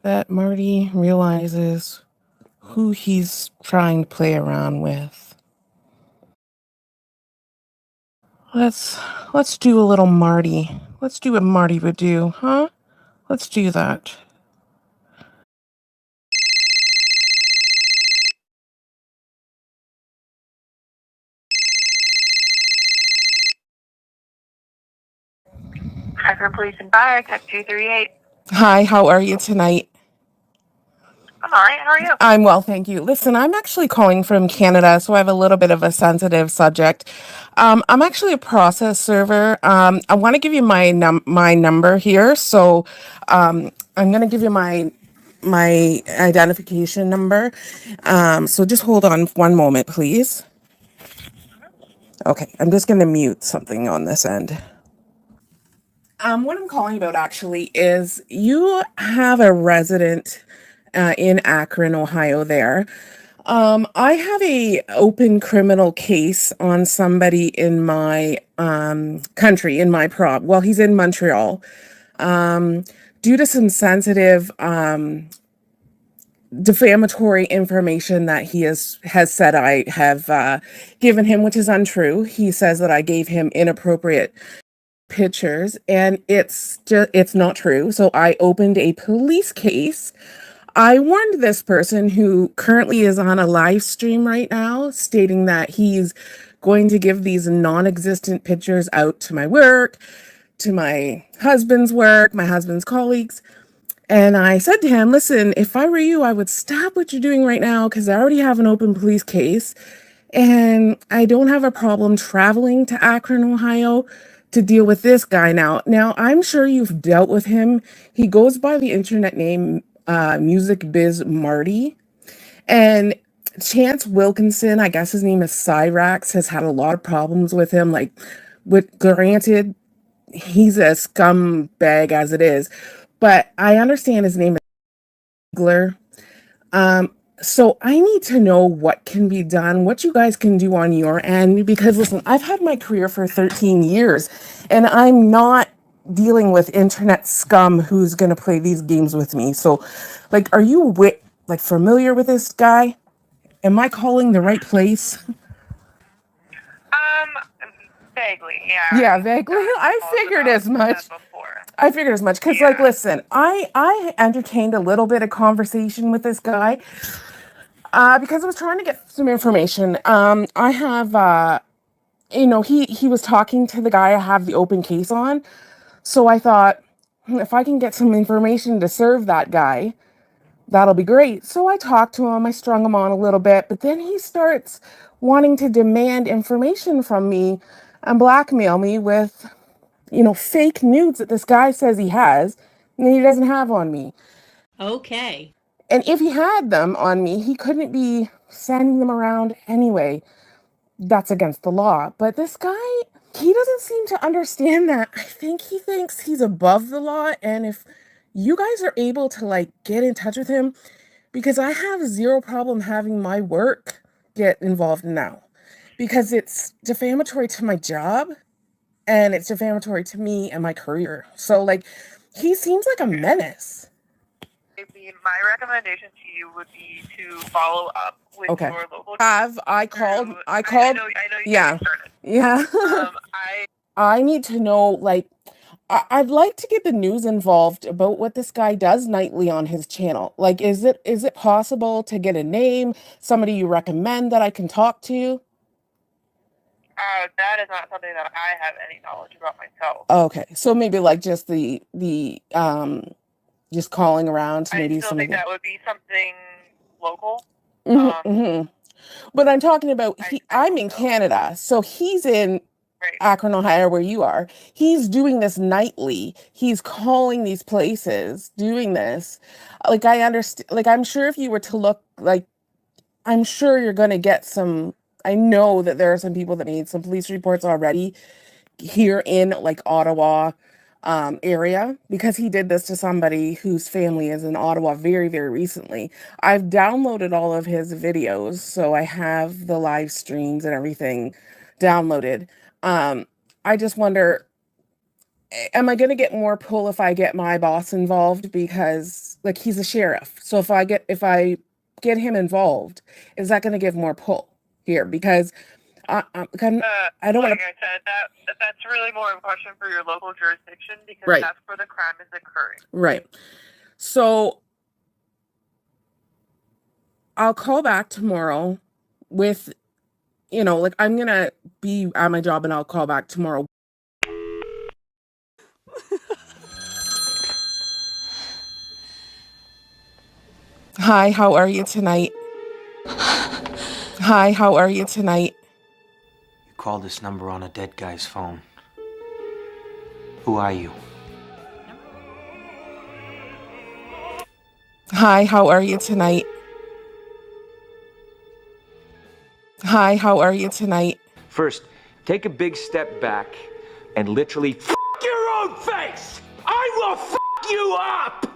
that Marty realizes who he's trying to play around with. Let's do a little Marty. Let's do what Marty would do, huh? Let's do that. Hyper Police and Fire, Tech 238. Hi, how are you tonight? I'm alright, how are you? I'm well, thank you. Listen, I'm actually calling from Canada, so I have a little bit of a sensitive subject. I'm actually a process server. I want to give you my number here, so I'm going to give you my identification number. So just hold on one moment, please. Okay, I'm just going to mute something on this end. What I'm calling about actually is you have a resident in Akron, Ohio there. I have a open criminal case on somebody in my country, in my prop. Well, he's in Montreal. Due to some sensitive defamatory information that he has said I have given him, which is untrue. He says that I gave him inappropriate pictures, and it's not true. So I opened a police case. I warned this person, who currently is on a live stream right now, stating that he's going to give these non-existent pictures out to my work, to my husband's work, my husband's colleagues. And I said to him, listen, if I were you, I would stop what you're doing right now, because I already have an open police case. And I don't have a problem traveling to Akron, Ohio to deal with this guy now. Now, I'm sure you've dealt with him. He goes by the internet name Music Biz Marty. And Chance Wilkinson, I guess his name is Cyrax, has had a lot of problems with him. Like, granted, he's a scumbag as it is, but I understand his name is Gler. So I need to know what can be done, what you guys can do on your end, because listen, I've had my career for 13 years and I'm not dealing with internet scum who's going to play these games with me. So like, are you familiar with this guy? Am I calling the right place? Vaguely, yeah. Yeah, vaguely. I figured as much. Because like, listen, I entertained a little bit of conversation with this guy because I was trying to get some information. I have he was talking to the guy I have the open case on. So I thought, if I can get some information to serve that guy, that'll be great. So I talked to him, I strung him on a little bit, but then he starts wanting to demand information from me and blackmail me with, fake nudes that this guy says he has and he doesn't have on me. Okay. And if he had them on me, he couldn't be sending them around anyway. That's against the law. But this guy, he doesn't seem to understand that. I think he thinks he's above the law. And if you guys are able to get in touch with him, because I have zero problem having my work get involved now, because it's defamatory to my job and it's defamatory to me and my career. So he seems like a menace. My recommendation to you would be to follow up with your local. I called. I know yeah. Yeah. I need to know, I'd like to get the news involved about what this guy does nightly on his channel. Is it possible to get a name, somebody you recommend that I can talk to? That is not something that I have any knowledge about myself. Okay, so maybe just just calling around to maybe I still think that would be something local. But I'm talking about, I'm in Canada, so he's in Akron, Ohio, where you are. He's doing this nightly. He's calling these places, doing this. I understand, I'm sure if you were to look, I'm sure you're going to get some. I know that there are some people that made some police reports already here in Ottawa area, because he did this to somebody whose family is in Ottawa very, very recently. I've downloaded all of his videos, so I have the live streams and everything downloaded. I just wonder, am I going to get more pull if I get my boss involved? Because like he's a sheriff. So if I get him involved, is that going to give more pull here? Because I don't like want I said, that's really more a question for your local jurisdiction because right. That's where the crime is occurring. Right. So I'll call back tomorrow with, you know, like I'm going to be at my job and I'll call back tomorrow. Hi, how are you tonight? Hi, how are you tonight? You called this number on a dead guy's phone. Who are you? Hi, how are you tonight? Hi, how are you tonight? First, take a big step back and literally f*** your own face! I will f*** you up!